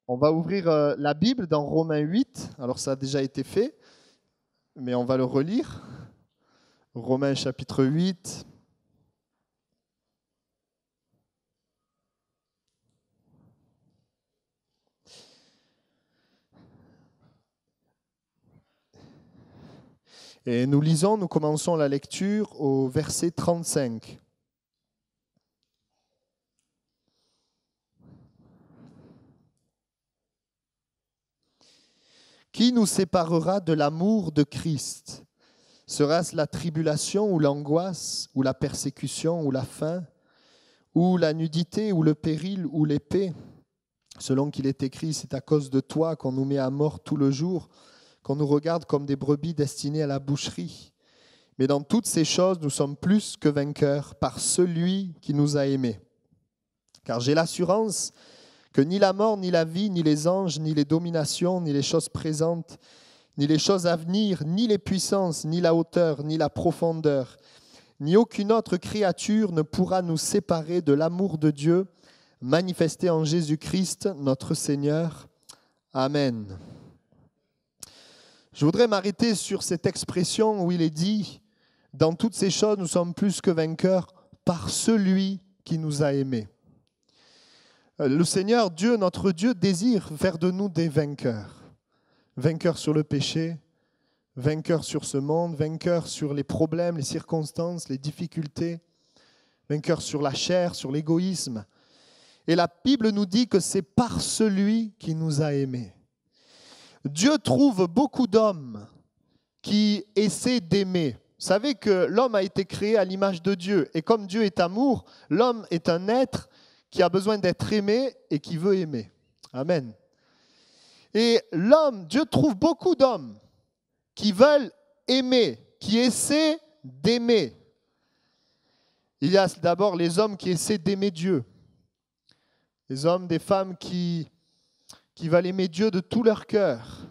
On va ouvrir la Bible dans Romains 8. Alors ça a déjà été fait, mais on va le relire. Romains chapitre 8. Et nous commençons la lecture au verset 35. Qui nous séparera de l'amour de Christ? Sera-ce la tribulation ou l'angoisse, ou la persécution, ou la faim, ou la nudité, ou le péril, ou l'épée? Selon qu'il est écrit, c'est à cause de toi qu'on nous met à mort tout le jour, qu'on nous regarde comme des brebis destinées à la boucherie. Mais dans toutes ces choses, nous sommes plus que vainqueurs par celui qui nous a aimés. Car j'ai l'assurance que ni la mort, ni la vie, ni les anges, ni les dominations, ni les choses présentes, ni les choses à venir, ni les puissances, ni la hauteur, ni la profondeur, ni aucune autre créature ne pourra nous séparer de l'amour de Dieu manifesté en Jésus-Christ, notre Seigneur. Amen. Je voudrais m'arrêter sur cette expression où il est dit « Dans toutes ces choses, nous sommes plus que vainqueurs par celui qui nous a aimés ». Le Seigneur, Dieu, notre Dieu, désire faire de nous des vainqueurs. Vainqueurs sur le péché, vainqueurs sur ce monde, vainqueurs sur les problèmes, les circonstances, les difficultés, vainqueurs sur la chair, sur l'égoïsme. Et la Bible nous dit que c'est par celui qui nous a aimés. Dieu trouve beaucoup d'hommes qui essaient d'aimer. Vous savez que l'homme a été créé à l'image de Dieu. Et comme Dieu est amour, l'homme est un être qui a besoin d'être aimé et qui veut aimer. Amen. Et l'homme, Dieu trouve beaucoup d'hommes qui veulent aimer, qui essaient d'aimer. Il y a d'abord les hommes qui essaient d'aimer Dieu. Des hommes, des femmes qui veulent aimer Dieu de tout leur cœur.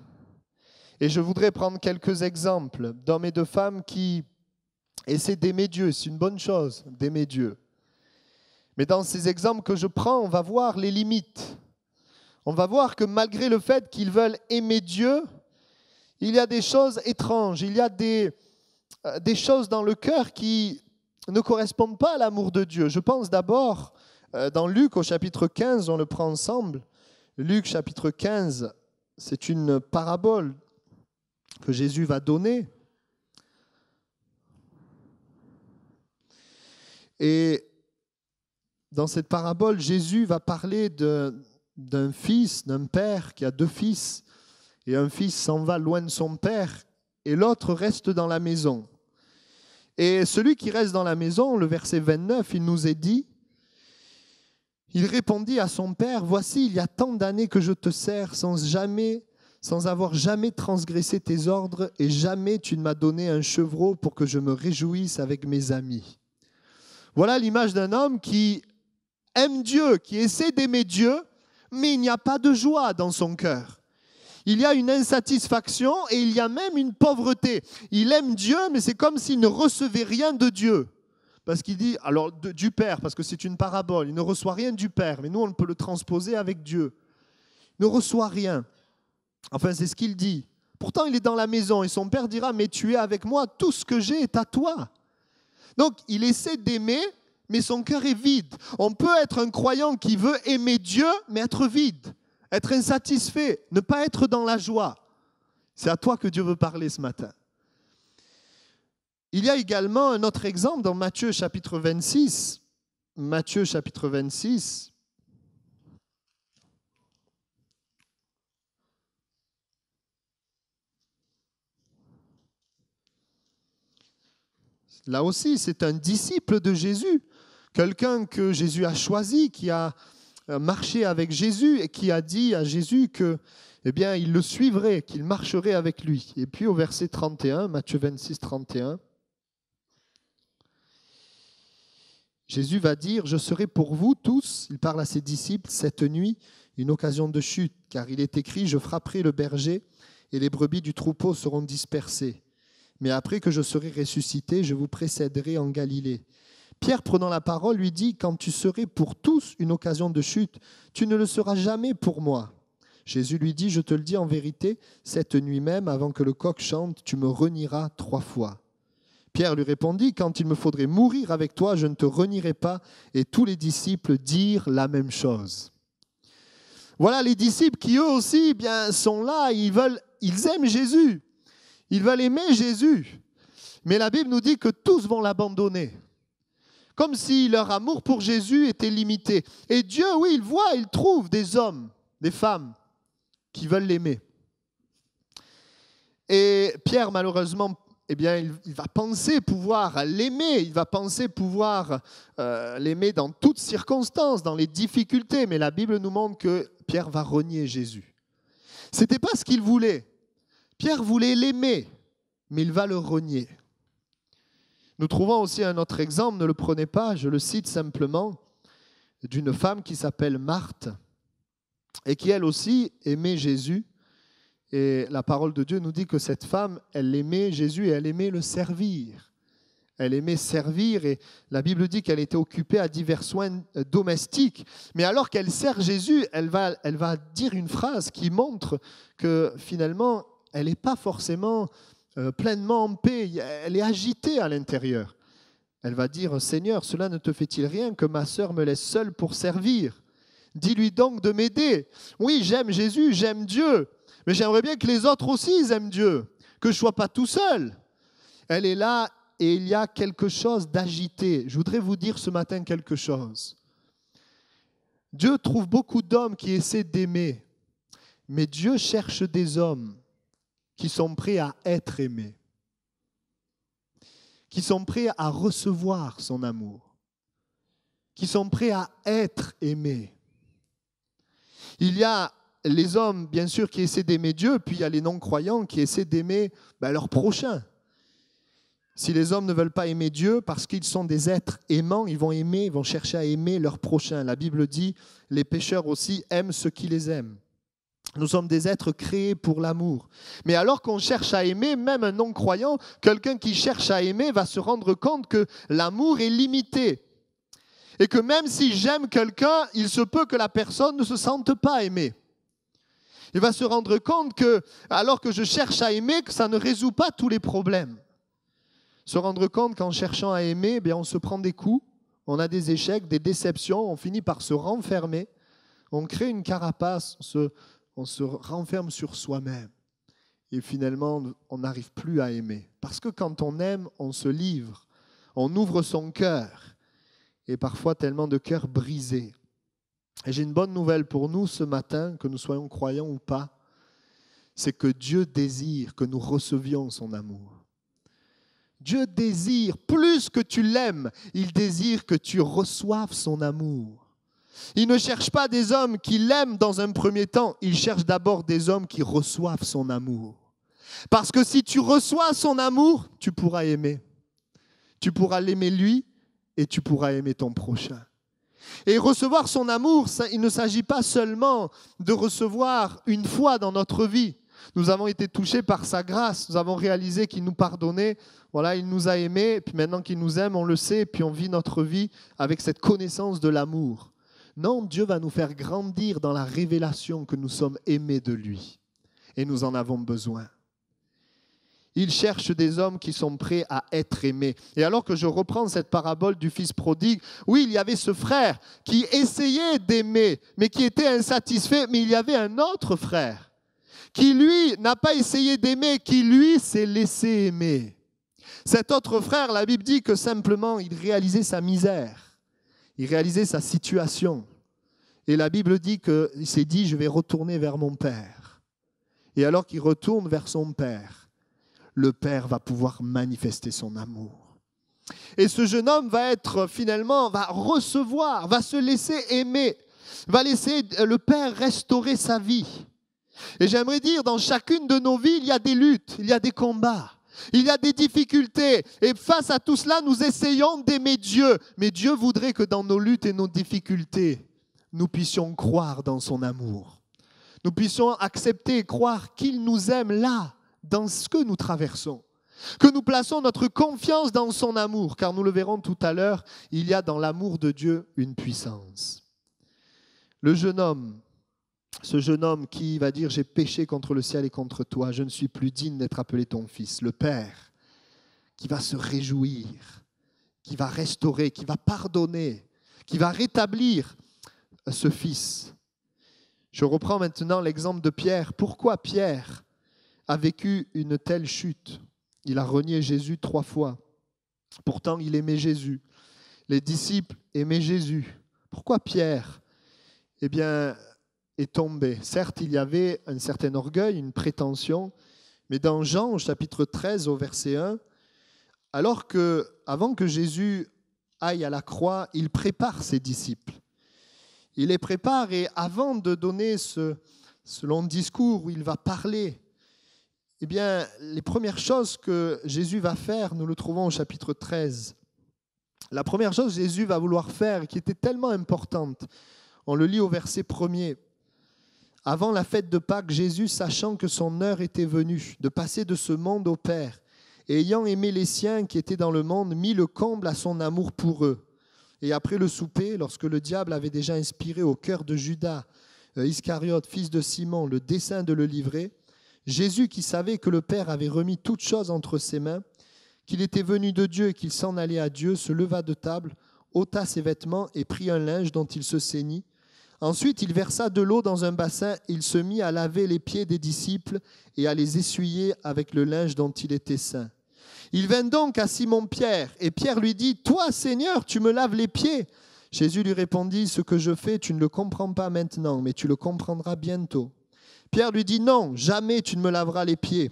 Et je voudrais prendre quelques exemples d'hommes et de femmes qui essaient d'aimer Dieu. C'est une bonne chose d'aimer Dieu. Mais dans ces exemples que je prends, on va voir les limites. On va voir que malgré le fait qu'ils veulent aimer Dieu, il y a des choses étranges, il y a des choses dans le cœur qui ne correspondent pas à l'amour de Dieu. Je pense d'abord dans Luc au chapitre 15, on le prend ensemble. Luc chapitre 15, c'est une parabole que Jésus va donner. Et dans cette parabole, Jésus va parler d'un fils, d'un père qui a deux fils. Et un fils s'en va loin de son père et l'autre reste dans la maison. Et celui qui reste dans la maison, le verset 29, il nous est dit, il répondit à son père, « Voici, il y a tant d'années que je te sers sans avoir jamais transgressé tes ordres et jamais tu ne m'as donné un chevreau pour que je me réjouisse avec mes amis. » Voilà l'image d'un homme qui aime Dieu, qui essaie d'aimer Dieu, mais il n'y a pas de joie dans son cœur. Il y a une insatisfaction et il y a même une pauvreté. Il aime Dieu, mais c'est comme s'il ne recevait rien de Dieu. Parce qu'il dit, alors du Père, parce que c'est une parabole, il ne reçoit rien du Père, mais nous on peut le transposer avec Dieu. Il ne reçoit rien. Enfin, c'est ce qu'il dit. Pourtant, il est dans la maison et son Père dira, mais tu es avec moi, tout ce que j'ai est à toi. Donc, il essaie d'aimer, mais son cœur est vide. On peut être un croyant qui veut aimer Dieu, mais être vide, être insatisfait, ne pas être dans la joie. C'est à toi que Dieu veut parler ce matin. Il y a également un autre exemple dans Matthieu chapitre 26. Matthieu chapitre 26. Là aussi, c'est un disciple de Jésus, quelqu'un que Jésus a choisi, qui a marché avec Jésus et qui a dit à Jésus que, eh bien, il le suivrait, qu'il marcherait avec lui. Et puis au verset 31, Matthieu 26, 31, Jésus va dire, « Je serai pour vous tous, il parle à ses disciples, cette nuit, une occasion de chute, car il est écrit, je frapperai le berger et les brebis du troupeau seront dispersées. Mais après que je serai ressuscité, je vous précéderai en Galilée. » Pierre, prenant la parole, lui dit, « Quand tu serais pour tous une occasion de chute, tu ne le seras jamais pour moi. Jésus lui dit, « Je te le dis en vérité, cette nuit même, avant que le coq chante, tu me renieras 3 fois. » Pierre lui répondit, « Quand il me faudrait mourir avec toi, je ne te renierai pas. » Et tous les disciples dirent la même chose. Voilà les disciples qui eux aussi sont là, ils aiment Jésus, ils veulent aimer Jésus. Mais la Bible nous dit que tous vont l'abandonner. Comme si leur amour pour Jésus était limité. Et Dieu, oui, il trouve des hommes, des femmes qui veulent l'aimer. Et Pierre, malheureusement, il va penser pouvoir l'aimer, il va penser pouvoir l'aimer dans toutes circonstances, dans les difficultés. Mais la Bible nous montre que Pierre va renier Jésus. Ce n'était pas ce qu'il voulait. Pierre voulait l'aimer, mais il va le renier. Nous trouvons aussi un autre exemple, ne le prenez pas, je le cite simplement, d'une femme qui s'appelle Marthe et qui elle aussi aimait Jésus. Et la parole de Dieu nous dit que cette femme, elle aimait Jésus et elle aimait le servir. Elle aimait servir et la Bible dit qu'elle était occupée à divers soins domestiques. Mais alors qu'elle sert Jésus, elle va dire une phrase qui montre que finalement, elle n'est pas forcément pleinement en paix, elle est agitée à l'intérieur. Elle va dire, « Seigneur, cela ne te fait-il rien que ma sœur me laisse seule pour servir? Dis-lui donc de m'aider. Oui, j'aime Jésus, j'aime Dieu, mais j'aimerais bien que les autres aussi ils aiment Dieu, que je ne sois pas tout seul. » Elle est là et il y a quelque chose d'agité. Je voudrais vous dire ce matin quelque chose. Dieu trouve beaucoup d'hommes qui essaient d'aimer, mais Dieu cherche des hommes qui sont prêts à être aimés, qui sont prêts à recevoir son amour, qui sont prêts à être aimés. Il y a les hommes, bien sûr, qui essaient d'aimer Dieu, puis il y a les non-croyants qui essaient d'aimer leur prochain. Si les hommes ne veulent pas aimer Dieu parce qu'ils sont des êtres aimants, ils vont chercher à aimer leur prochain. La Bible dit, les pécheurs aussi aiment ceux qui les aiment. Nous sommes des êtres créés pour l'amour. Mais alors qu'on cherche à aimer, même un non-croyant, quelqu'un qui cherche à aimer va se rendre compte que l'amour est limité. Et que même si j'aime quelqu'un, il se peut que la personne ne se sente pas aimée. Il va se rendre compte que, alors que je cherche à aimer, que ça ne résout pas tous les problèmes. Se rendre compte qu'en cherchant à aimer, on se prend des coups, on a des échecs, des déceptions, on finit par se renfermer, on crée une carapace, on se renferme sur soi-même. Et finalement, on n'arrive plus à aimer. Parce que quand on aime, on se livre, on ouvre son cœur. Et parfois tellement de cœurs brisés. Et j'ai une bonne nouvelle pour nous ce matin, que nous soyons croyants ou pas, c'est que Dieu désire que nous recevions son amour. Dieu désire, plus que tu l'aimes, il désire que tu reçoives son amour. Il ne cherche pas des hommes qui l'aiment dans un premier temps, il cherche d'abord des hommes qui reçoivent son amour. Parce que si tu reçois son amour, tu pourras aimer. Tu pourras l'aimer lui et tu pourras aimer ton prochain. Et recevoir son amour, il ne s'agit pas seulement de recevoir une fois dans notre vie. Nous avons été touchés par sa grâce, nous avons réalisé qu'il nous pardonnait, voilà, il nous a aimés, et puis maintenant qu'il nous aime, on le sait, et puis on vit notre vie avec cette connaissance de l'amour. Non, Dieu va nous faire grandir dans la révélation que nous sommes aimés de lui, et nous en avons besoin. Il cherche des hommes qui sont prêts à être aimés. Et alors que je reprends cette parabole du fils prodigue, oui, il y avait ce frère qui essayait d'aimer, mais qui était insatisfait, mais il y avait un autre frère qui, lui, n'a pas essayé d'aimer, qui, lui, s'est laissé aimer. Cet autre frère, la Bible dit que simplement, il réalisait sa misère, il réalisait sa situation. Et la Bible dit qu'il s'est dit, je vais retourner vers mon père. Et alors qu'il retourne vers son père, le Père va pouvoir manifester son amour. Et ce jeune homme va recevoir, va se laisser aimer, va laisser le Père restaurer sa vie. Et j'aimerais dire, dans chacune de nos vies, il y a des luttes, il y a des combats, il y a des difficultés. Et face à tout cela, nous essayons d'aimer Dieu. Mais Dieu voudrait que dans nos luttes et nos difficultés, nous puissions croire dans son amour. Nous puissions accepter et croire qu'il nous aime là, dans ce que nous traversons, que nous plaçons notre confiance dans son amour, car nous le verrons tout à l'heure, il y a dans l'amour de Dieu une puissance. Le jeune homme Ce jeune homme qui va dire « J'ai péché contre le ciel et contre toi, je ne suis plus digne d'être appelé ton fils ». Le Père qui va se réjouir, qui va restaurer, qui va pardonner, qui va rétablir ce fils. Je reprends maintenant l'exemple de Pierre. Pourquoi Pierre a vécu une telle chute? Il a renié Jésus 3 fois. Pourtant, il aimait Jésus. Les disciples aimaient Jésus. Pourquoi Pierre est tombé? Certes, il y avait un certain orgueil, une prétention, mais dans Jean, au chapitre 13, au verset 1, avant que Jésus aille à la croix, il prépare ses disciples. Il les prépare et avant de donner ce long discours où il va parler, les premières choses que Jésus va faire, nous le trouvons au chapitre 13. La première chose que Jésus va vouloir faire, qui était tellement importante, on le lit au verset 1er. Avant la fête de Pâques, Jésus, sachant que son heure était venue de passer de ce monde au Père, et ayant aimé les siens qui étaient dans le monde, mit le comble à son amour pour eux. Et après le souper, lorsque le diable avait déjà inspiré au cœur de Judas, Iscariote, fils de Simon, le dessein de le livrer, Jésus, qui savait que le Père avait remis toutes choses entre ses mains, qu'il était venu de Dieu et qu'il s'en allait à Dieu, se leva de table, ôta ses vêtements et prit un linge dont il se ceignit. Ensuite, il versa de l'eau dans un bassin, il se mit à laver les pieds des disciples et à les essuyer avec le linge dont il était ceint. Il vint donc à Simon-Pierre, et Pierre lui dit « Toi, Seigneur, tu me laves les pieds ?» Jésus lui répondit « Ce que je fais, tu ne le comprends pas maintenant, mais tu le comprendras bientôt. » Pierre lui dit « Non, jamais tu ne me laveras les pieds. »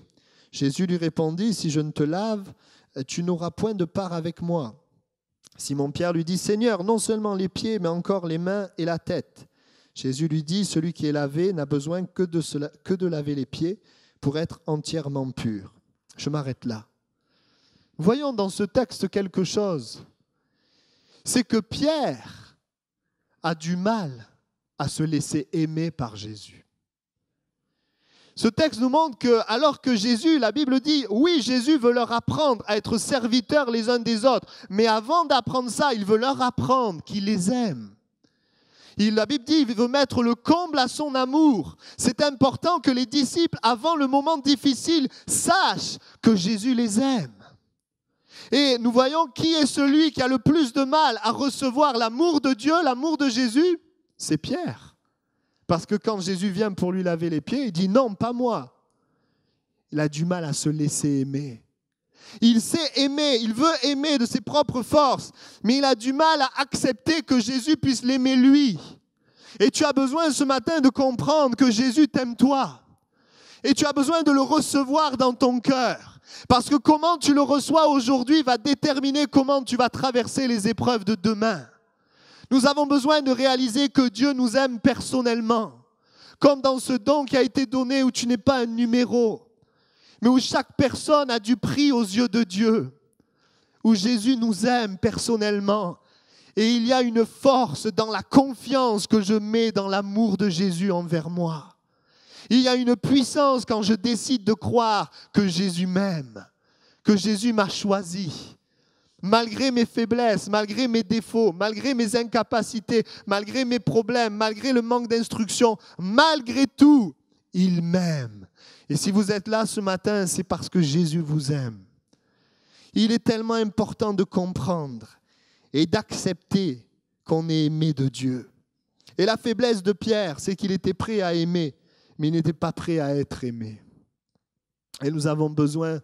Jésus lui répondit « Si je ne te lave, tu n'auras point de part avec moi. » Simon-Pierre lui dit « Seigneur, non seulement les pieds, mais encore les mains et la tête. » Jésus lui dit « Celui qui est lavé n'a besoin que de laver les pieds pour être entièrement pur. » Je m'arrête là. Voyons dans ce texte quelque chose. C'est que Pierre a du mal à se laisser aimer par Jésus. Ce texte nous montre que, alors que Jésus, la Bible dit, oui, Jésus veut leur apprendre à être serviteurs les uns des autres, mais avant d'apprendre ça, il veut leur apprendre qu'il les aime. La Bible dit qu'il veut mettre le comble à son amour. C'est important que les disciples, avant le moment difficile, sachent que Jésus les aime. Et nous voyons qui est celui qui a le plus de mal à recevoir l'amour de Dieu, l'amour de Jésus, c'est Pierre. Parce que quand Jésus vient pour lui laver les pieds, il dit non, pas moi. Il a du mal à se laisser aimer. Il sait aimer, il veut aimer de ses propres forces, mais il a du mal à accepter que Jésus puisse l'aimer lui. Et tu as besoin ce matin de comprendre que Jésus t'aime toi. Et tu as besoin de le recevoir dans ton cœur. Parce que comment tu le reçois aujourd'hui va déterminer comment tu vas traverser les épreuves de demain. Nous avons besoin de réaliser que Dieu nous aime personnellement. Comme dans ce don qui a été donné où tu n'es pas un numéro, mais où chaque personne a du prix aux yeux de Dieu. Où Jésus nous aime personnellement. Et il y a une force dans la confiance que je mets dans l'amour de Jésus envers moi. Il y a une puissance quand je décide de croire que Jésus m'aime, que Jésus m'a choisi. Malgré mes faiblesses, malgré mes défauts, malgré mes incapacités, malgré mes problèmes, malgré le manque d'instruction, malgré tout, il m'aime. Et si vous êtes là ce matin, c'est parce que Jésus vous aime. Il est tellement important de comprendre et d'accepter qu'on est aimé de Dieu. Et la faiblesse de Pierre, c'est qu'il était prêt à aimer, mais il n'était pas prêt à être aimé. Et nous avons besoin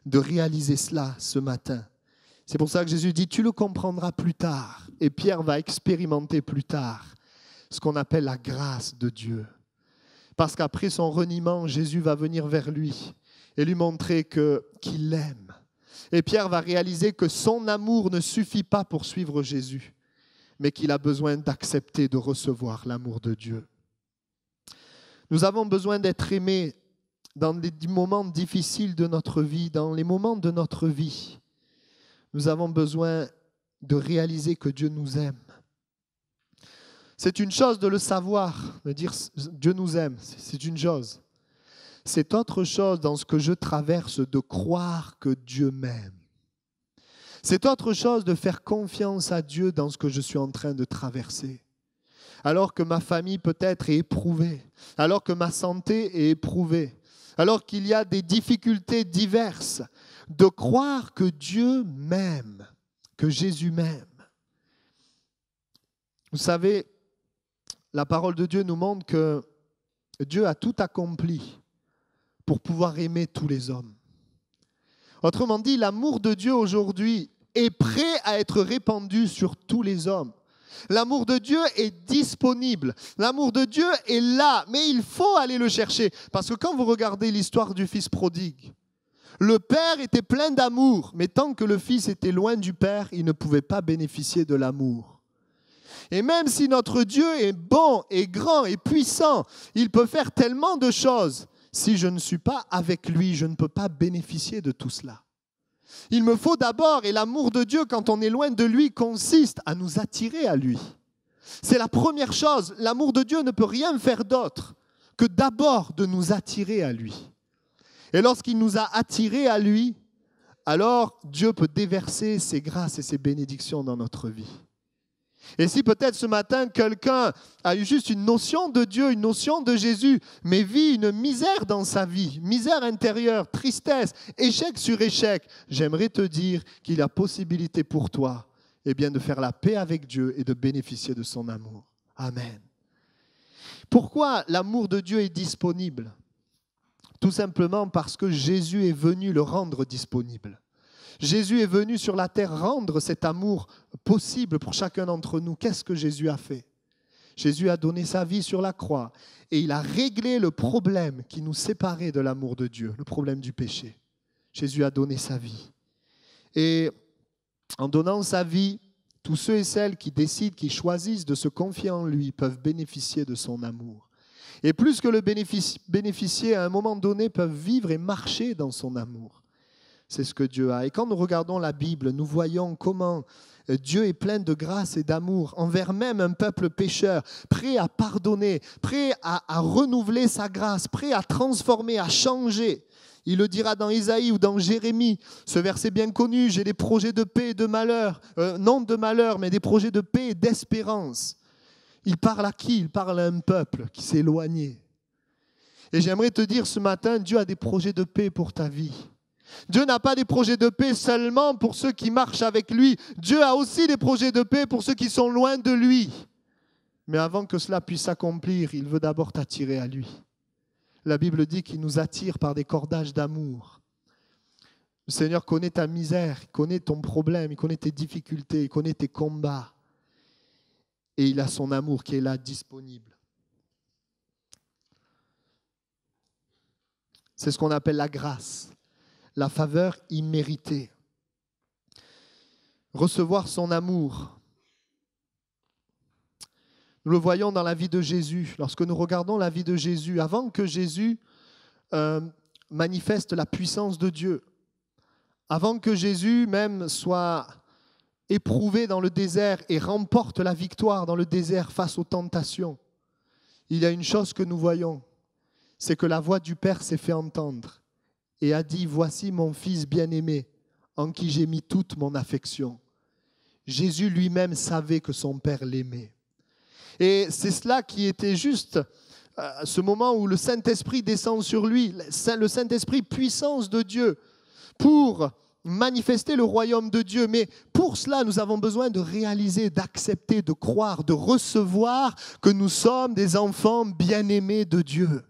de réaliser cela ce matin. C'est pour ça que Jésus dit, tu le comprendras plus tard. Et Pierre va expérimenter plus tard ce qu'on appelle la grâce de Dieu. Parce qu'après son reniement, Jésus va venir vers lui et lui montrer qu'il l'aime. Et Pierre va réaliser que son amour ne suffit pas pour suivre Jésus, mais qu'il a besoin d'accepter de recevoir l'amour de Dieu. Nous avons besoin d'être aimés dans les moments difficiles de notre vie, dans les moments de notre vie. Nous avons besoin de réaliser que Dieu nous aime. C'est une chose de le savoir, de dire Dieu nous aime, c'est une chose. C'est autre chose dans ce que je traverse de croire que Dieu m'aime. C'est autre chose de faire confiance à Dieu dans ce que je suis en train de traverser. alors que ma famille peut-être est éprouvée, alors que ma santé est éprouvée, alors qu'il y a des difficultés diverses, de croire que Dieu m'aime, que Jésus m'aime. Vous savez, la parole de Dieu nous montre que Dieu a tout accompli pour pouvoir aimer tous les hommes. Autrement dit, l'amour de Dieu aujourd'hui est prêt à être répandu sur tous les hommes. L'amour de Dieu est disponible. L'amour de Dieu est là, mais il faut aller le chercher. Parce que quand vous regardez l'histoire du fils prodigue, le père était plein d'amour, mais tant que le fils était loin du père, il ne pouvait pas bénéficier de l'amour. Et même si notre Dieu est bon et grand et puissant, il peut faire tellement de choses. Si je ne suis pas avec lui, je ne peux pas bénéficier de tout cela. Il me faut d'abord, et l'amour de Dieu quand on est loin de lui consiste à nous attirer à lui. C'est la première chose. L'amour de Dieu ne peut rien faire d'autre que d'abord de nous attirer à lui. Et lorsqu'il nous a attirés à lui, alors Dieu peut déverser ses grâces et ses bénédictions dans notre vie. Et si peut-être ce matin, quelqu'un a eu juste une notion de Dieu, une notion de Jésus, mais vit une misère dans sa vie, misère intérieure, tristesse, échec sur échec, j'aimerais te dire qu'il y a possibilité pour toi de faire la paix avec Dieu et de bénéficier de son amour. Amen. Pourquoi l'amour de Dieu est disponible ? Tout simplement parce que Jésus est venu le rendre disponible. Jésus est venu sur la terre rendre cet amour possible pour chacun d'entre nous. Qu'est-ce que Jésus a fait ? Jésus a donné sa vie sur la croix et il a réglé le problème qui nous séparait de l'amour de Dieu, le problème du péché. Jésus a donné sa vie. Et en donnant sa vie, tous ceux et celles qui décident, qui choisissent de se confier en lui peuvent bénéficier de son amour. Et plus que le bénéficier, à un moment donné, peuvent vivre et marcher dans son amour. C'est ce que Dieu a. Et quand nous regardons la Bible, nous voyons comment Dieu est plein de grâce et d'amour envers même un peuple pécheur, prêt à pardonner, prêt à renouveler sa grâce, prêt à transformer, à changer. Il le dira dans Isaïe ou dans Jérémie, ce verset bien connu, j'ai des projets de paix et de malheur, non de malheur, mais des projets de paix et d'espérance. Il parle à qui ? Il parle à un peuple qui s'est éloigné. Et j'aimerais te dire ce matin, Dieu a des projets de paix pour ta vie. Dieu n'a pas des projets de paix seulement pour ceux qui marchent avec lui. Dieu a aussi des projets de paix pour ceux qui sont loin de lui. Mais avant que cela puisse s'accomplir, il veut d'abord t'attirer à lui. La Bible dit qu'il nous attire par des cordages d'amour. Le Seigneur connaît ta misère, il connaît ton problème, il connaît tes difficultés, il connaît tes combats. Et il a son amour qui est là, disponible. C'est ce qu'on appelle la grâce. La faveur imméritée. Recevoir son amour. Nous le voyons dans la vie de Jésus. Lorsque nous regardons la vie de Jésus, avant que Jésus manifeste la puissance de Dieu, avant que Jésus même soit éprouvé dans le désert et remporte la victoire dans le désert face aux tentations, il y a une chose que nous voyons, c'est que la voix du Père s'est fait entendre. Et a dit, voici mon fils bien-aimé, en qui j'ai mis toute mon affection. Jésus lui-même savait que son Père l'aimait. Et c'est cela qui était juste, ce moment où le Saint-Esprit descend sur lui, le Saint-Esprit, puissance de Dieu, pour manifester le royaume de Dieu. Mais pour cela, nous avons besoin de réaliser, d'accepter, de croire, de recevoir que nous sommes des enfants bien-aimés de Dieu.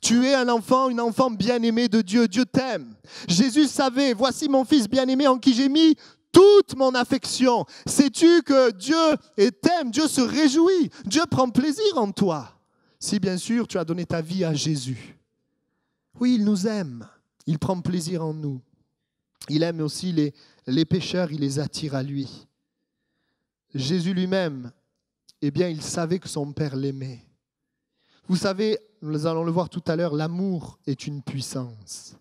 Tu es un enfant, une enfant bien-aimée de Dieu. Dieu t'aime. Jésus savait, voici mon fils bien-aimé en qui j'ai mis toute mon affection. Sais-tu que Dieu t'aime, Dieu se réjouit, Dieu prend plaisir en toi. Si bien sûr tu as donné ta vie à Jésus. Oui, il nous aime, il prend plaisir en nous. Il aime aussi les pécheurs, il les attire à lui. Jésus lui-même, il savait que son Père l'aimait. Vous savez, nous allons le voir tout à l'heure, l'amour est une puissance.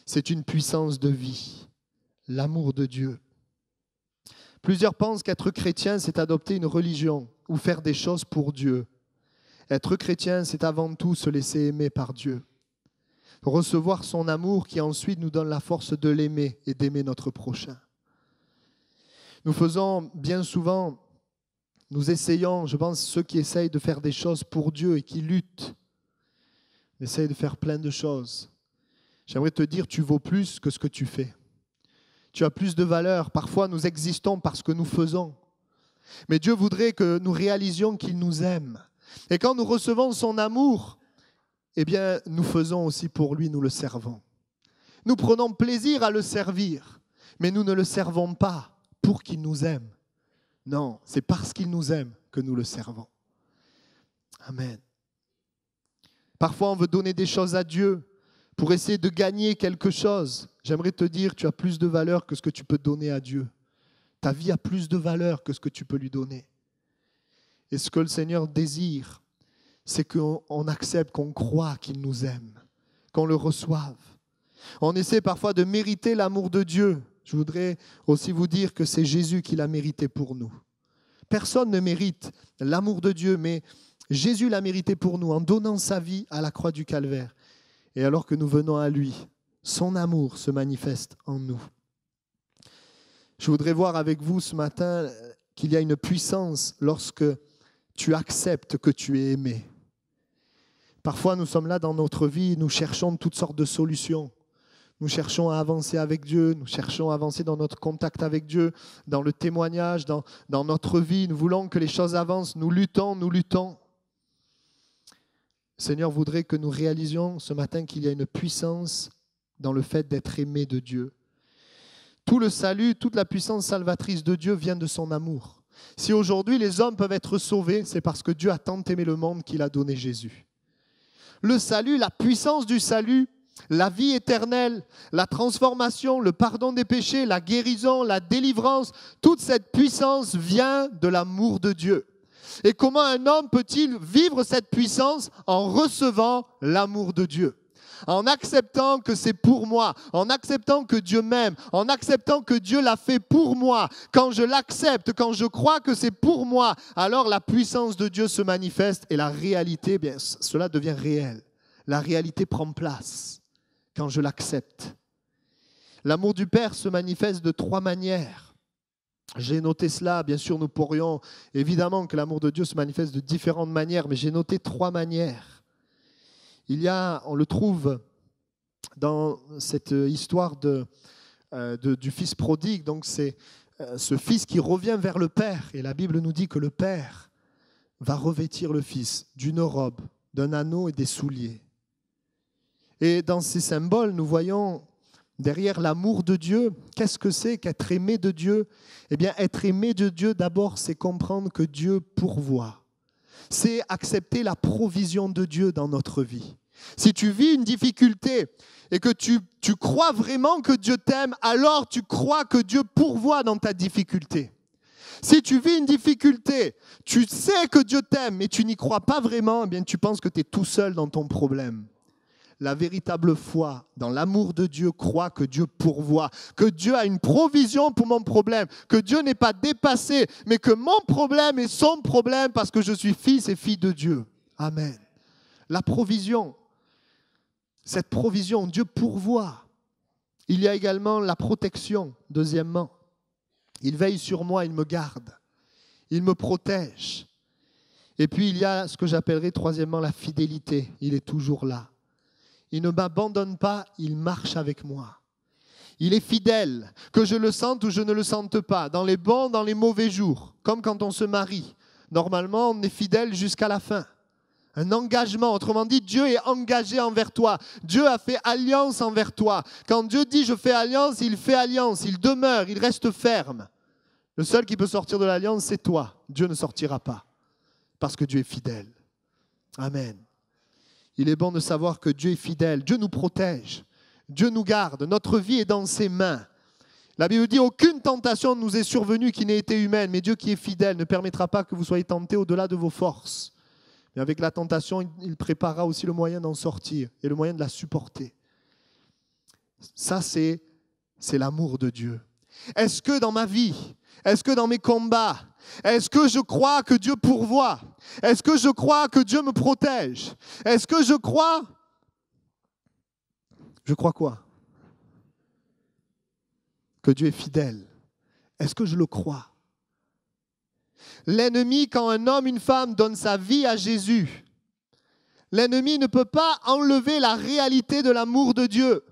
C'est une puissance de vie, l'amour de Dieu. Plusieurs pensent qu'être chrétien, c'est adopter une religion ou faire des choses pour Dieu. Être chrétien, c'est avant tout se laisser aimer par Dieu. Recevoir son amour qui ensuite nous donne la force de l'aimer et d'aimer notre prochain. Nous faisons bien souvent Nous essayons, je pense, ceux qui essayent de faire des choses pour Dieu et qui luttent, essayent de faire plein de choses. J'aimerais te dire, tu vaux plus que ce que tu fais. Tu as plus de valeur. Parfois, nous existons parce que nous faisons. Mais Dieu voudrait que nous réalisions qu'il nous aime. Et quand nous recevons son amour, eh bien, nous faisons aussi pour lui, nous le servons. Nous prenons plaisir à le servir, mais nous ne le servons pas pour qu'il nous aime. Non, c'est parce qu'il nous aime que nous le servons. Amen. Parfois, on veut donner des choses à Dieu pour essayer de gagner quelque chose. J'aimerais te dire, tu as plus de valeur que ce que tu peux donner à Dieu. Ta vie a plus de valeur que ce que tu peux lui donner. Et ce que le Seigneur désire, c'est qu'on accepte, qu'on croit qu'il nous aime, qu'on le reçoive. On essaie parfois de mériter l'amour de Dieu. Je voudrais aussi vous dire que c'est Jésus qui l'a mérité pour nous. Personne ne mérite l'amour de Dieu, mais Jésus l'a mérité pour nous en donnant sa vie à la croix du Calvaire. Et alors que nous venons à lui, son amour se manifeste en nous. Je voudrais voir avec vous ce matin qu'il y a une puissance lorsque tu acceptes que tu es aimé. Parfois, nous sommes là dans notre vie, nous cherchons toutes sortes de solutions. Nous cherchons à avancer avec Dieu, nous cherchons à avancer dans notre contact avec Dieu, dans le témoignage, dans notre vie. Nous voulons que les choses avancent, nous luttons. Le Seigneur voudrait que nous réalisions ce matin qu'il y a une puissance dans le fait d'être aimé de Dieu. Tout le salut, toute la puissance salvatrice de Dieu vient de son amour. Si aujourd'hui les hommes peuvent être sauvés, c'est parce que Dieu a tant aimé le monde qu'il a donné Jésus. Le salut, la puissance du salut, la vie éternelle, la transformation, le pardon des péchés, la guérison, la délivrance, toute cette puissance vient de l'amour de Dieu. Et comment un homme peut-il vivre cette puissance en recevant l'amour de Dieu ? En acceptant que c'est pour moi, en acceptant que Dieu m'aime, en acceptant que Dieu l'a fait pour moi. Quand je l'accepte, quand je crois que c'est pour moi, alors la puissance de Dieu se manifeste et la réalité, bien, cela devient réel. La réalité prend place quand je l'accepte. L'amour du Père se manifeste de 3 manières. J'ai noté cela, bien sûr nous pourrions, évidemment que l'amour de Dieu se manifeste de différentes manières, mais j'ai noté 3 manières. On le trouve dans cette histoire du fils prodigue, donc c'est ce fils qui revient vers le Père, et la Bible nous dit que le Père va revêtir le fils d'une robe, d'un anneau et des souliers. Et dans ces symboles, nous voyons derrière l'amour de Dieu, qu'est-ce que c'est qu'être aimé de Dieu ? Eh bien, être aimé de Dieu, d'abord, c'est comprendre que Dieu pourvoit. C'est accepter la provision de Dieu dans notre vie. Si tu vis une difficulté et que tu crois vraiment que Dieu t'aime, alors tu crois que Dieu pourvoit dans ta difficulté. Si tu vis une difficulté, tu sais que Dieu t'aime, mais tu n'y crois pas vraiment, eh bien tu penses que tu es tout seul dans ton problème. La véritable foi dans l'amour de Dieu croit que Dieu pourvoit, que Dieu a une provision pour mon problème, que Dieu n'est pas dépassé, mais que mon problème est son problème parce que je suis fils et fille de Dieu. Amen. La provision, cette provision, Dieu pourvoit. Il y a également la protection, deuxièmement. Il veille sur moi, il me garde, il me protège. Et puis il y a ce que j'appellerais troisièmement la fidélité, il est toujours là. Il ne m'abandonne pas, il marche avec moi. Il est fidèle, que je le sente ou je ne le sente pas, dans les bons, dans les mauvais jours, comme quand on se marie. Normalement, on est fidèle jusqu'à la fin. Un engagement, autrement dit, Dieu est engagé envers toi. Dieu a fait alliance envers toi. Quand Dieu dit « je fais alliance », il demeure, il reste ferme. Le seul qui peut sortir de l'alliance, c'est toi. Dieu ne sortira pas, parce que Dieu est fidèle. Amen. Il est bon de savoir que Dieu est fidèle. Dieu nous protège. Dieu nous garde. Notre vie est dans ses mains. La Bible dit aucune tentation ne nous est survenue qui n'ait été humaine, mais Dieu qui est fidèle ne permettra pas que vous soyez tentés au-delà de vos forces. Mais avec la tentation, il préparera aussi le moyen d'en sortir et le moyen de la supporter. Ça, c'est l'amour de Dieu. Est-ce que dans ma vie, est-ce que dans mes combats, est-ce que je crois que Dieu pourvoit? Est-ce que je crois que Dieu me protège? Est-ce que je crois? Je crois quoi? Que Dieu est fidèle. Est-ce que je le crois? L'ennemi, quand un homme, une femme donne sa vie à Jésus, l'ennemi ne peut pas enlever la réalité de l'amour de Dieu.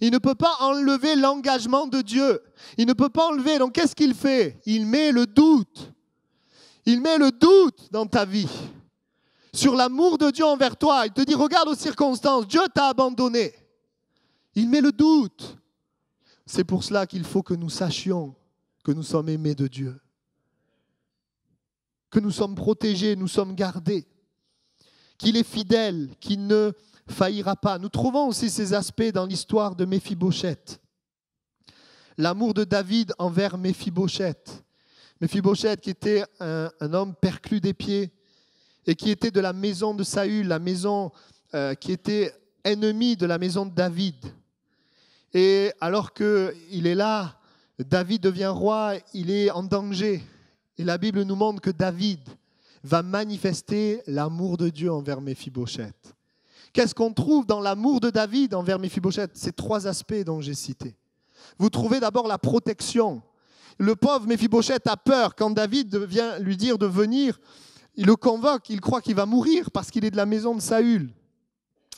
Il ne peut pas enlever l'engagement de Dieu. Il ne peut pas enlever. Donc qu'est-ce qu'il fait? Il met le doute. Il met le doute dans ta vie sur l'amour de Dieu envers toi. Il te dit, regarde aux circonstances, Dieu t'a abandonné. Il met le doute. C'est pour cela qu'il faut que nous sachions que nous sommes aimés de Dieu, que nous sommes protégés, nous sommes gardés, qu'il est fidèle, qu'il ne faillira pas. Nous trouvons aussi ces aspects dans l'histoire de Méphibosheth. L'amour de David envers Méphibosheth. Méphibosheth qui était un homme perclus des pieds et qui était de la maison de Saül, la maison qui était ennemie de la maison de David. Et alors qu'il est là, David devient roi, il est en danger. Et la Bible nous montre que David va manifester l'amour de Dieu envers Méphibosheth. Qu'est-ce qu'on trouve dans l'amour de David envers Méphibosheth? Ces trois aspects dont j'ai cités. Vous trouvez d'abord la protection. Le pauvre Méphibosheth a peur quand David vient lui dire de venir. Il le convoque, il croit qu'il va mourir parce qu'il est de la maison de Saül.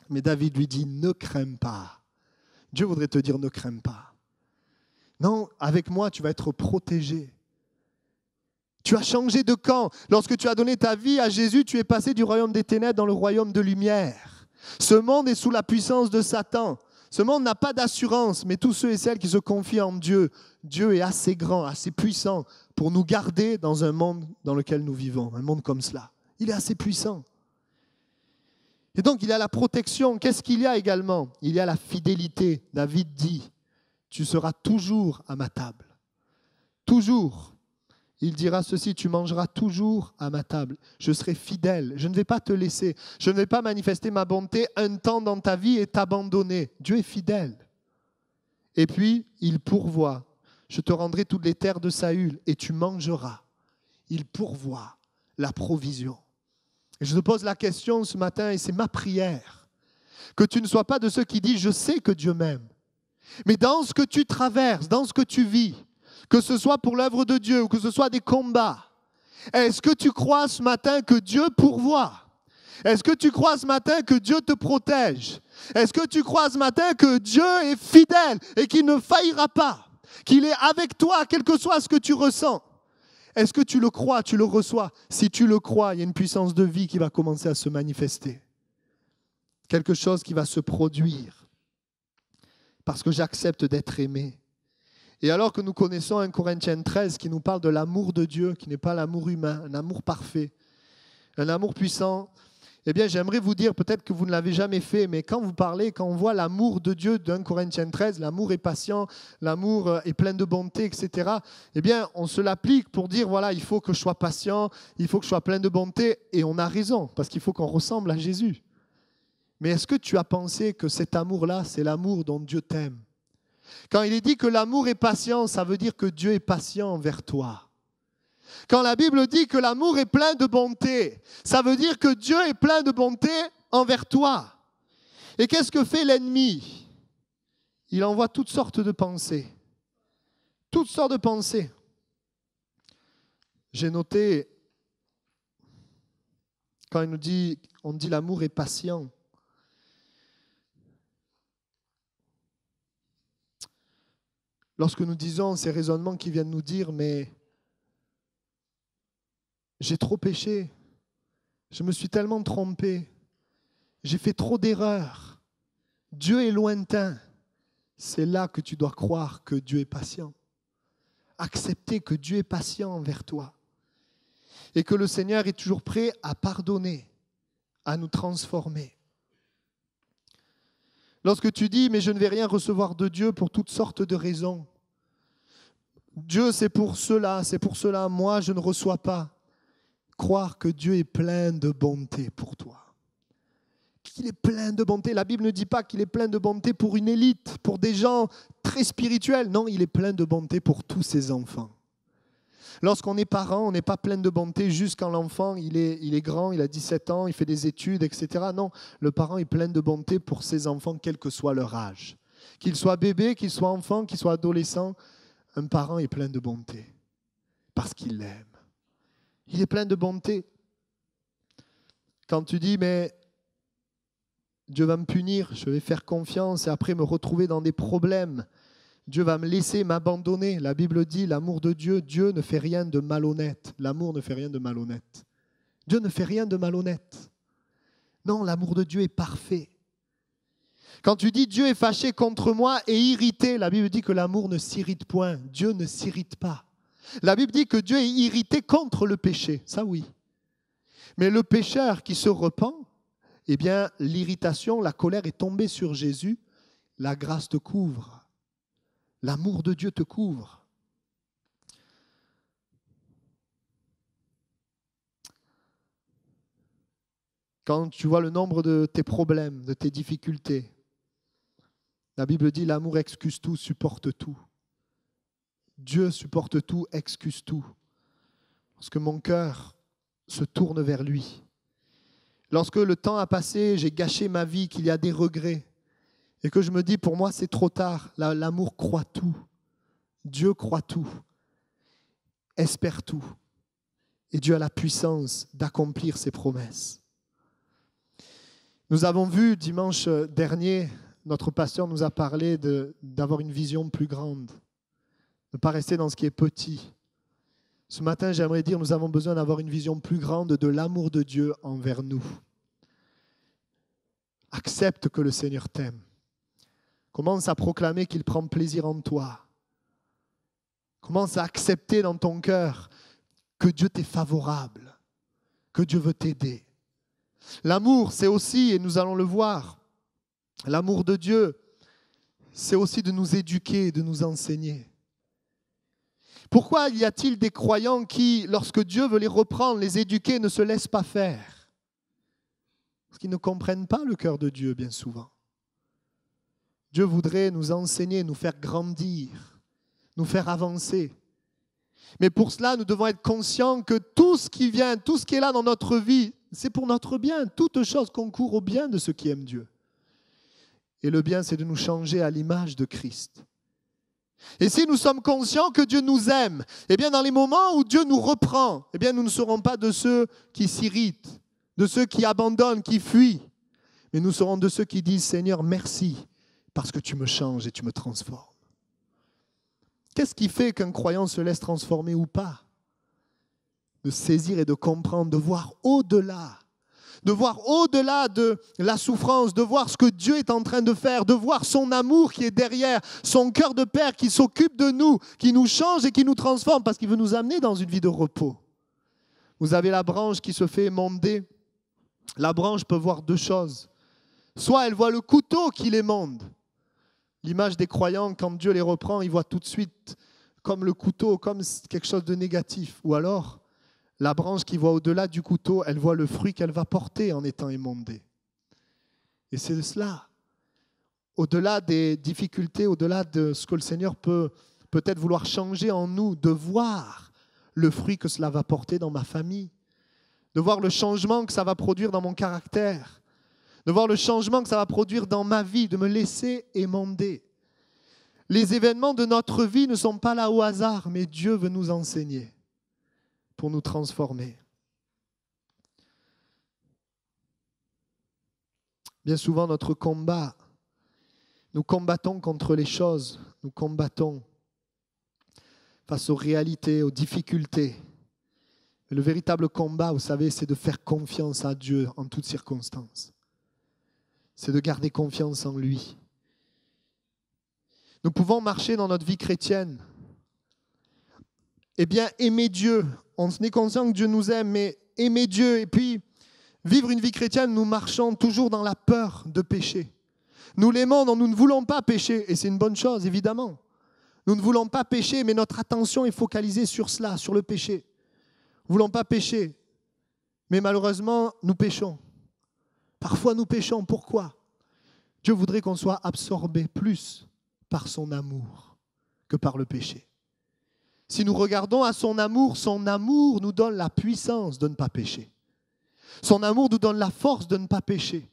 Mais David lui dit, ne crains pas. Dieu voudrait te dire, ne crains pas. Non, avec moi, tu vas être protégé. Tu as changé de camp. Lorsque tu as donné ta vie à Jésus, tu es passé du royaume des ténèbres dans le royaume de lumière. Ce monde est sous la puissance de Satan. Ce monde n'a pas d'assurance, mais tous ceux et celles qui se confient en Dieu, Dieu est assez grand, assez puissant pour nous garder dans un monde dans lequel nous vivons, un monde comme cela. Il est assez puissant. Et donc, il y a la protection. Qu'est-ce qu'il y a également? Il y a la fidélité. David dit, tu seras toujours à ma table. Toujours. Il dira ceci, tu mangeras toujours à ma table. Je serai fidèle. Je ne vais pas te laisser. Je ne vais pas manifester ma bonté un temps dans ta vie et t'abandonner. Dieu est fidèle. Et puis, il pourvoit. Je te rendrai toutes les terres de Saül et tu mangeras. Il pourvoit la provision. Et je te pose la question ce matin et c'est ma prière. Que tu ne sois pas de ceux qui disent, je sais que Dieu m'aime. Mais dans ce que tu traverses, dans ce que tu vis, que ce soit pour l'œuvre de Dieu ou que ce soit des combats, est-ce que tu crois ce matin que Dieu pourvoit? Est-ce que tu crois ce matin que Dieu te protège? Est-ce que tu crois ce matin que Dieu est fidèle et qu'il ne faillira pas? Qu'il est avec toi, quel que soit ce que tu ressens? Est-ce que tu le crois, tu le reçois? Si tu le crois, il y a une puissance de vie qui va commencer à se manifester. Quelque chose qui va se produire. Parce que j'accepte d'être aimé. Et alors que nous connaissons 1 Corinthiens 13 qui nous parle de l'amour de Dieu, qui n'est pas l'amour humain, un amour parfait, un amour puissant, eh bien j'aimerais vous dire, peut-être que vous ne l'avez jamais fait, mais quand vous parlez, quand on voit l'amour de Dieu d'1 Corinthiens 13, l'amour est patient, l'amour est plein de bonté, etc., eh bien on se l'applique pour dire, voilà, il faut que je sois patient, il faut que je sois plein de bonté, et on a raison, parce qu'il faut qu'on ressemble à Jésus. Mais est-ce que tu as pensé que cet amour-là, c'est l'amour dont Dieu t'aime? Quand il est dit que l'amour est patient, ça veut dire que Dieu est patient envers toi. Quand la Bible dit que l'amour est plein de bonté, ça veut dire que Dieu est plein de bonté envers toi. Et qu'est-ce que fait l'ennemi? Il envoie toutes sortes de pensées. Toutes sortes de pensées. J'ai noté, quand on dit l'amour est patient, lorsque nous disons ces raisonnements qui viennent nous dire, mais j'ai trop péché, je me suis tellement trompé, j'ai fait trop d'erreurs, Dieu est lointain. C'est là que tu dois croire que Dieu est patient. Accepter que Dieu est patient envers toi. Et que le Seigneur est toujours prêt à pardonner, à nous transformer. Lorsque tu dis, mais je ne vais rien recevoir de Dieu pour toutes sortes de raisons. Dieu, c'est pour cela, moi je ne reçois pas. Croire que Dieu est plein de bonté pour toi. Qu'il est plein de bonté. La Bible ne dit pas qu'il est plein de bonté pour une élite, pour des gens très spirituels. Non, il est plein de bonté pour tous ses enfants. Lorsqu'on est parent, on n'est pas plein de bonté juste quand l'enfant il est grand, il a 17 ans, il fait des études, etc. Non, le parent est plein de bonté pour ses enfants, quel que soit leur âge. Qu'ils soient bébés, qu'ils soient enfants, qu'ils soient adolescents, un parent est plein de bonté parce qu'il l'aime. Il est plein de bonté. Quand tu dis, mais Dieu va me punir, je vais faire confiance et après me retrouver dans des problèmes. Dieu va me laisser m'abandonner. La Bible dit, l'amour de Dieu, Dieu ne fait rien de malhonnête. L'amour ne fait rien de malhonnête. Dieu ne fait rien de malhonnête. Non, l'amour de Dieu est parfait. Quand tu dis Dieu est fâché contre moi et irrité, la Bible dit que l'amour ne s'irrite point. Dieu ne s'irrite pas. La Bible dit que Dieu est irrité contre le péché. Ça oui. Mais le pécheur qui se repent, eh bien, l'irritation, la colère est tombée sur Jésus. La grâce te couvre. L'amour de Dieu te couvre. Quand tu vois le nombre de tes problèmes, de tes difficultés, la Bible dit l'amour excuse tout, supporte tout. Dieu supporte tout, excuse tout. Parce que mon cœur se tourne vers lui. Lorsque le temps a passé, j'ai gâché ma vie, qu'il y a des regrets, et que je me dis, pour moi, c'est trop tard. L'amour croit tout. Dieu croit tout. Espère tout. Et Dieu a la puissance d'accomplir ses promesses. Nous avons vu dimanche dernier, notre pasteur nous a parlé d'avoir une vision plus grande, de ne pas rester dans ce qui est petit. Ce matin, j'aimerais dire, nous avons besoin d'avoir une vision plus grande de l'amour de Dieu envers nous. Accepte que le Seigneur t'aime. Commence à proclamer qu'il prend plaisir en toi. Commence à accepter dans ton cœur que Dieu t'est favorable, que Dieu veut t'aider. L'amour, c'est aussi, et nous allons le voir, l'amour de Dieu, c'est aussi de nous éduquer, de nous enseigner. Pourquoi y a-t-il des croyants qui, lorsque Dieu veut les reprendre, les éduquer, ne se laissent pas faire? Parce qu'ils ne comprennent pas le cœur de Dieu bien souvent. Dieu voudrait nous enseigner, nous faire grandir, nous faire avancer. Mais pour cela, nous devons être conscients que tout ce qui vient, tout ce qui est là dans notre vie, c'est pour notre bien. Toute chose concourt au bien de ceux qui aiment Dieu. Et le bien, c'est de nous changer à l'image de Christ. Et si nous sommes conscients que Dieu nous aime, eh bien dans les moments où Dieu nous reprend, eh bien nous ne serons pas de ceux qui s'irritent, de ceux qui abandonnent, qui fuient, mais nous serons de ceux qui disent « Seigneur, merci, parce que tu me changes et tu me transformes. » Qu'est-ce qui fait qu'un croyant se laisse transformer ou pas? De saisir et de comprendre, de voir au-delà de la souffrance, de voir ce que Dieu est en train de faire, de voir son amour qui est derrière, son cœur de Père qui s'occupe de nous, qui nous change et qui nous transforme parce qu'il veut nous amener dans une vie de repos. Vous avez la branche qui se fait émonder. La branche peut voir deux choses. Soit elle voit le couteau qui l'émonde. L'image des croyants, quand Dieu les reprend, ils voient tout de suite comme le couteau, comme quelque chose de négatif. Ou alors, la branche qui voit au-delà du couteau, elle voit le fruit qu'elle va porter en étant émondée. Et c'est cela. Au-delà des difficultés, au-delà de ce que le Seigneur peut peut-être vouloir changer en nous, de voir le fruit que cela va porter dans ma famille, de voir le changement que ça va produire dans mon caractère, de voir le changement que ça va produire dans ma vie, de me laisser émonder. Les événements de notre vie ne sont pas là au hasard, mais Dieu veut nous enseigner pour nous transformer. Bien souvent, notre combat, nous combattons contre les choses, nous combattons face aux réalités, aux difficultés. Mais le véritable combat, vous savez, c'est de faire confiance à Dieu en toutes circonstances. C'est de garder confiance en lui. Nous pouvons marcher dans notre vie chrétienne. Eh bien, aimer Dieu. On est conscient que Dieu nous aime, mais aimer Dieu et puis vivre une vie chrétienne, nous marchons toujours dans la peur de pécher. Nous l'aimons, nous ne voulons pas pécher, et c'est une bonne chose, évidemment. Nous ne voulons pas pécher, mais notre attention est focalisée sur cela, sur le péché. Nous ne voulons pas pécher, mais malheureusement, nous péchons. Parfois, nous péchons. Pourquoi? Dieu voudrait qu'on soit absorbé plus par son amour que par le péché. Si nous regardons à son amour nous donne la puissance de ne pas pécher. Son amour nous donne la force de ne pas pécher.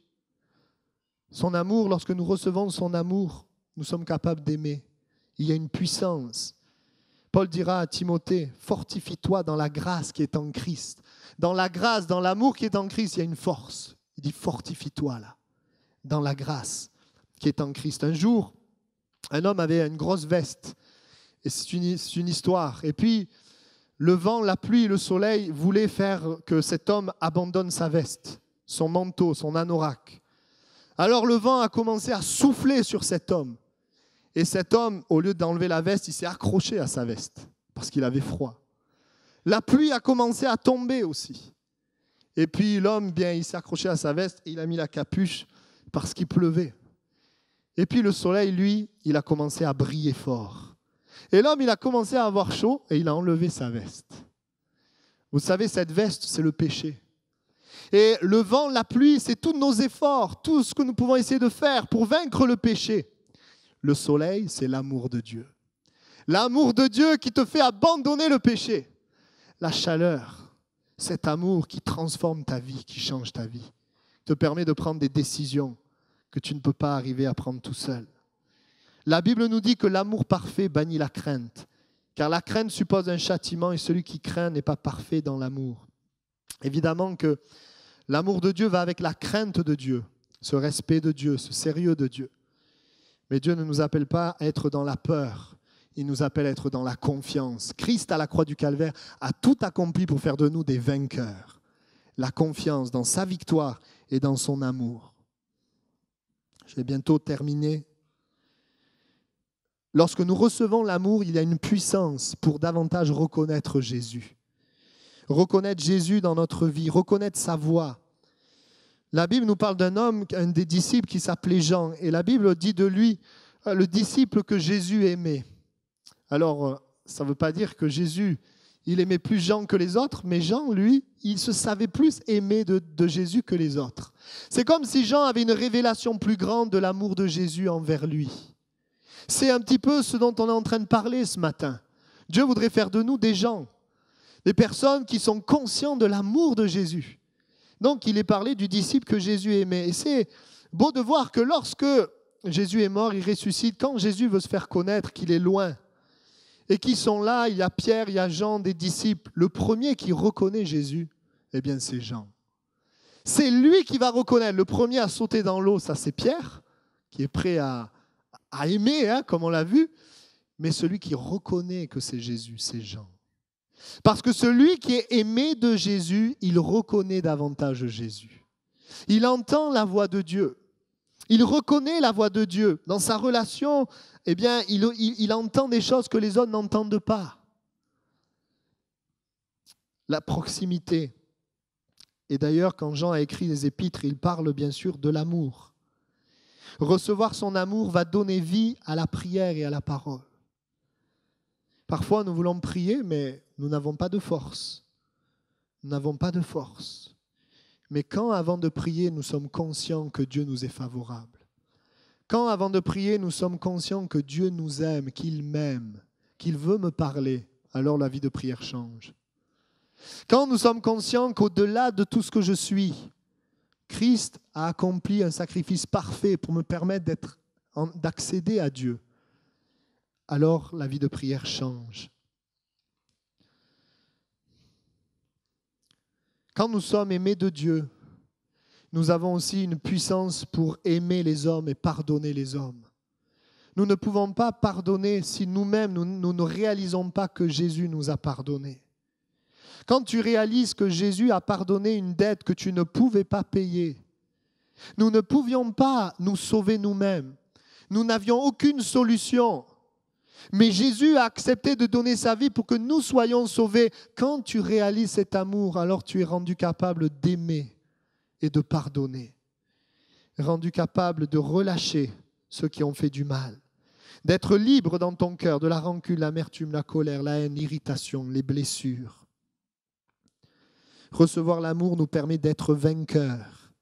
Son amour, lorsque nous recevons son amour, nous sommes capables d'aimer. Il y a une puissance. Paul dira à Timothée, fortifie-toi dans la grâce qui est en Christ. Dans la grâce, dans l'amour qui est en Christ, il y a une force. Il dit, fortifie-toi là, dans la grâce qui est en Christ. Un jour, un homme avait une grosse veste, et c'est une histoire. Et puis, le vent, la pluie et le soleil voulaient faire que cet homme abandonne sa veste, son manteau, son anorak. Alors le vent a commencé à souffler sur cet homme. Et cet homme, au lieu d'enlever la veste, il s'est accroché à sa veste parce qu'il avait froid. La pluie a commencé à tomber aussi. Et puis l'homme, bien, il s'est accroché à sa veste et il a mis la capuche parce qu'il pleuvait. Et puis le soleil, lui, il a commencé à briller fort. Et l'homme, il a commencé à avoir chaud et il a enlevé sa veste. Vous savez, cette veste, c'est le péché. Et le vent, la pluie, c'est tous nos efforts, tout ce que nous pouvons essayer de faire pour vaincre le péché. Le soleil, c'est l'amour de Dieu. L'amour de Dieu qui te fait abandonner le péché. La chaleur, cet amour qui transforme ta vie, qui change ta vie, te permet de prendre des décisions que tu ne peux pas arriver à prendre tout seul. La Bible nous dit que l'amour parfait bannit la crainte, car la crainte suppose un châtiment et celui qui craint n'est pas parfait dans l'amour. Évidemment que l'amour de Dieu va avec la crainte de Dieu, ce respect de Dieu, ce sérieux de Dieu. Mais Dieu ne nous appelle pas à être dans la peur, il nous appelle à être dans la confiance. Christ, à la croix du Calvaire, a tout accompli pour faire de nous des vainqueurs. La confiance dans sa victoire et dans son amour. Je vais bientôt terminer. Lorsque nous recevons l'amour, il y a une puissance pour davantage reconnaître Jésus. Reconnaître Jésus dans notre vie, reconnaître sa voix. La Bible nous parle d'un homme, un des disciples qui s'appelait Jean. Et la Bible dit de lui, le disciple que Jésus aimait. Alors, ça ne veut pas dire que Jésus, il aimait plus Jean que les autres, mais Jean, lui, il se savait plus aimer de Jésus que les autres. C'est comme si Jean avait une révélation plus grande de l'amour de Jésus envers lui. C'est un petit peu ce dont on est en train de parler ce matin. Dieu voudrait faire de nous des gens, des personnes qui sont conscients de l'amour de Jésus. Donc, il est parlé du disciple que Jésus aimait. Et c'est beau de voir que lorsque Jésus est mort, il ressuscite. Quand Jésus veut se faire connaître qu'il est loin et qu'ils sont là, il y a Pierre, il y a Jean, des disciples. Le premier qui reconnaît Jésus, eh bien, c'est Jean. C'est lui qui va reconnaître. Le premier à sauter dans l'eau, ça c'est Pierre, qui est prêt à aimer, comme on l'a vu. Mais celui qui reconnaît que c'est Jésus, c'est Jean. Parce que celui qui est aimé de Jésus, il reconnaît davantage Jésus. Il entend la voix de Dieu. Il reconnaît la voix de Dieu. Dans sa relation, eh bien, il entend des choses que les autres n'entendent pas. La proximité. Et d'ailleurs, quand Jean a écrit les épîtres, il parle bien sûr de l'amour. Recevoir son amour va donner vie à la prière et à la parole. Parfois, nous voulons prier, mais nous n'avons pas de force. Nous n'avons pas de force. Mais quand, avant de prier, nous sommes conscients que Dieu nous est favorable, quand, avant de prier, nous sommes conscients que Dieu nous aime, qu'il m'aime, qu'il veut me parler, alors la vie de prière change. Quand nous sommes conscients qu'au-delà de tout ce que je suis, Christ a accompli un sacrifice parfait pour me permettre d'accéder à Dieu, alors la vie de prière change. Quand nous sommes aimés de Dieu, nous avons aussi une puissance pour aimer les hommes et pardonner les hommes. Nous ne pouvons pas pardonner si nous-mêmes, nous ne réalisons pas que Jésus nous a pardonné. Quand tu réalises que Jésus a pardonné une dette que tu ne pouvais pas payer, nous ne pouvions pas nous sauver nous-mêmes. Nous n'avions aucune solution. Mais Jésus a accepté de donner sa vie pour que nous soyons sauvés. Quand tu réalises cet amour, alors tu es rendu capable d'aimer et de pardonner. Rendu capable de relâcher ceux qui ont fait du mal. D'être libre dans ton cœur de la rancune, l'amertume, la colère, la haine, l'irritation, les blessures. Recevoir l'amour nous permet d'être vainqueurs.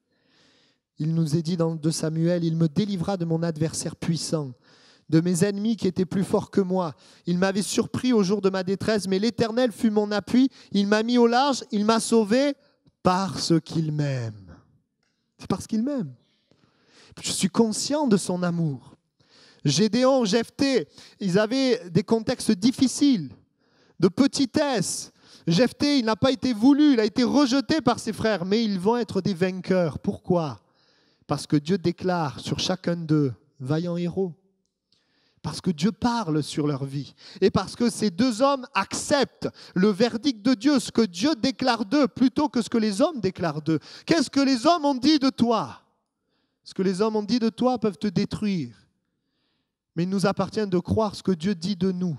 Il nous est dit dans 2 Samuel, « Il me délivra de mon adversaire puissant, de mes ennemis qui étaient plus forts que moi. Il m'avait surpris au jour de ma détresse, mais l'Éternel fut mon appui. Il m'a mis au large, il m'a sauvé parce qu'il m'aime. » C'est parce qu'il m'aime. Je suis conscient de son amour. Gédéon, Jephthé, ils avaient des contextes difficiles, de petitesse. Jephthé, il n'a pas été voulu, il a été rejeté par ses frères, mais ils vont être des vainqueurs. Pourquoi? Parce que Dieu déclare sur chacun d'eux, vaillants héros. Parce que Dieu parle sur leur vie. Et parce que ces deux hommes acceptent le verdict de Dieu, ce que Dieu déclare d'eux, plutôt que ce que les hommes déclarent d'eux. Qu'est-ce que les hommes ont dit de toi? Ce que les hommes ont dit de toi peuvent te détruire. Mais il nous appartient de croire ce que Dieu dit de nous.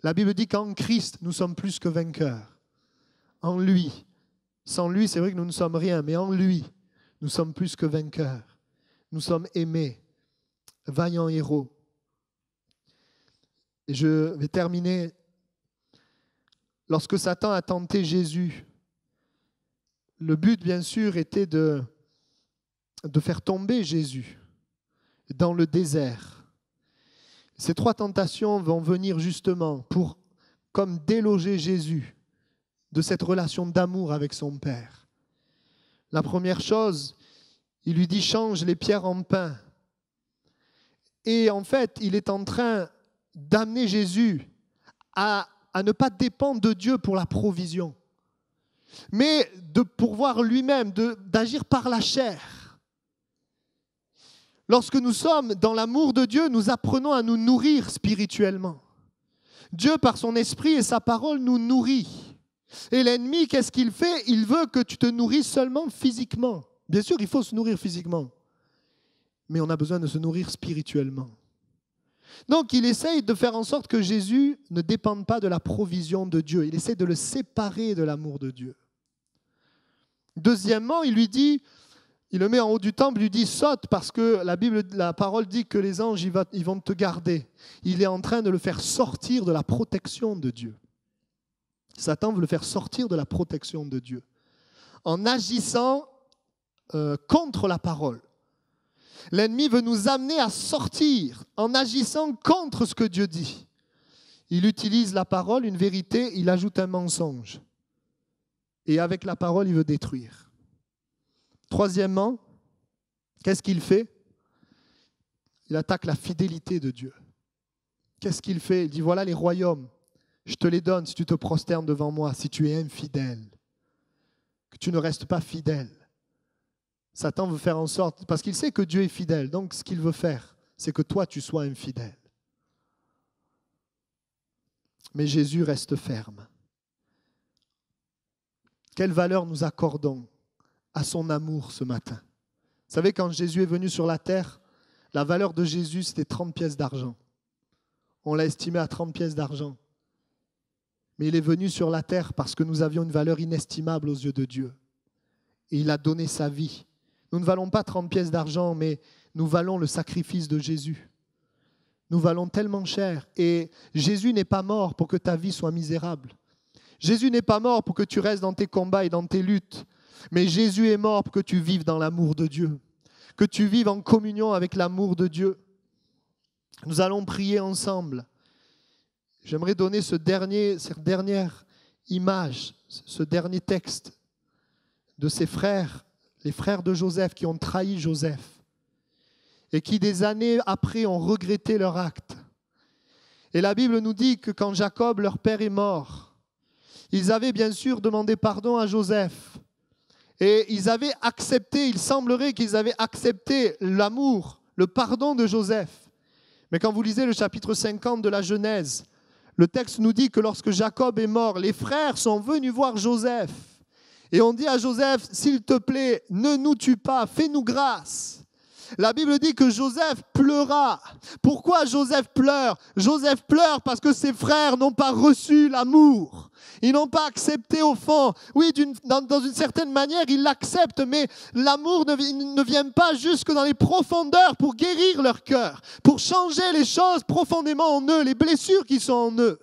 La Bible dit qu'en Christ, nous sommes plus que vainqueurs. En lui. Sans lui, c'est vrai que nous ne sommes rien, mais en lui, nous sommes plus que vainqueurs. Nous sommes aimés, vaillants héros. Et je vais terminer. Lorsque Satan a tenté Jésus, le but, bien sûr, était de faire tomber Jésus dans le désert. Ces trois tentations vont venir justement pour, comme déloger Jésus de cette relation d'amour avec son Père. La première chose, il lui dit « change les pierres en pain ». Et en fait, il est en train d'amener Jésus à ne pas dépendre de Dieu pour la provision, mais de pourvoir lui-même, d'agir par la chair. Lorsque nous sommes dans l'amour de Dieu, nous apprenons à nous nourrir spirituellement. Dieu, par son esprit et sa parole, nous nourrit. Et l'ennemi, qu'est-ce qu'il fait? Il veut que tu te nourrisses seulement physiquement. Bien sûr, il faut se nourrir physiquement, mais on a besoin de se nourrir spirituellement. Donc, il essaye de faire en sorte que Jésus ne dépende pas de la provision de Dieu. Il essaie de le séparer de l'amour de Dieu. Deuxièmement, il lui dit, il le met en haut du temple, il lui dit « saute » parce que la parole dit que les anges ils vont te garder. Il est en train de le faire sortir de la protection de Dieu. Satan veut le faire sortir de la protection de Dieu en agissant contre la parole. L'ennemi veut nous amener à sortir en agissant contre ce que Dieu dit. Il utilise la parole, une vérité, il ajoute un mensonge. Et avec la parole, il veut détruire. Troisièmement, qu'est-ce qu'il fait? Il attaque la fidélité de Dieu. Qu'est-ce qu'il fait? Il dit, voilà les royaumes, je te les donne si tu te prosternes devant moi, si tu es infidèle, que tu ne restes pas fidèle. Satan veut faire en sorte, parce qu'il sait que Dieu est fidèle, donc ce qu'il veut faire, c'est que toi tu sois infidèle. Mais Jésus reste ferme. Quelle valeur nous accordons à son amour ce matin? Vous savez, quand Jésus est venu sur la terre, la valeur de Jésus, c'était 30 pièces d'argent. On l'a estimé à 30 pièces d'argent. Mais il est venu sur la terre parce que nous avions une valeur inestimable aux yeux de Dieu. Et il a donné sa vie. Nous ne valons pas 30 pièces d'argent, mais nous valons le sacrifice de Jésus. Nous valons tellement cher. Et Jésus n'est pas mort pour que ta vie soit misérable. Jésus n'est pas mort pour que tu restes dans tes combats et dans tes luttes. Mais Jésus est mort pour que tu vives dans l'amour de Dieu. Que tu vives en communion avec l'amour de Dieu. Nous allons prier ensemble. J'aimerais donner cette dernière image, ce dernier texte de ses frères, les frères de Joseph qui ont trahi Joseph et qui des années après ont regretté leur acte. Et la Bible nous dit que quand Jacob, leur père, est mort, ils avaient bien sûr demandé pardon à Joseph et ils avaient accepté, il semblerait qu'ils avaient accepté l'amour, le pardon de Joseph. Mais quand vous lisez le chapitre 50 de la Genèse, le texte nous dit que lorsque Jacob est mort, les frères sont venus voir Joseph. Et on dit à Joseph, s'il te plaît, ne nous tue pas, fais-nous grâce. La Bible dit que Joseph pleura. Pourquoi Joseph pleure? Joseph pleure parce que ses frères n'ont pas reçu l'amour. Ils n'ont pas accepté au fond. Oui, dans une certaine manière, ils l'acceptent, mais l'amour ne vient pas jusque dans les profondeurs pour guérir leur cœur, pour changer les choses profondément en eux, les blessures qui sont en eux.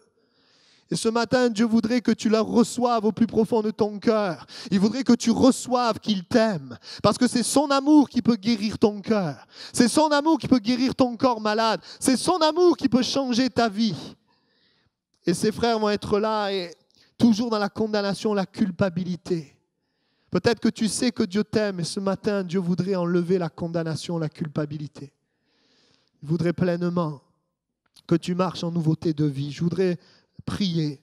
Et ce matin, Dieu voudrait que tu la reçoives au plus profond de ton cœur. Il voudrait que tu reçoives qu'il t'aime. Parce que c'est son amour qui peut guérir ton cœur. C'est son amour qui peut guérir ton corps malade. C'est son amour qui peut changer ta vie. Et ses frères vont être là et toujours dans la condamnation, la culpabilité. Peut-être que tu sais que Dieu t'aime et ce matin, Dieu voudrait enlever la condamnation, la culpabilité. Je voudrais pleinement que tu marches en nouveauté de vie. Je voudrais prier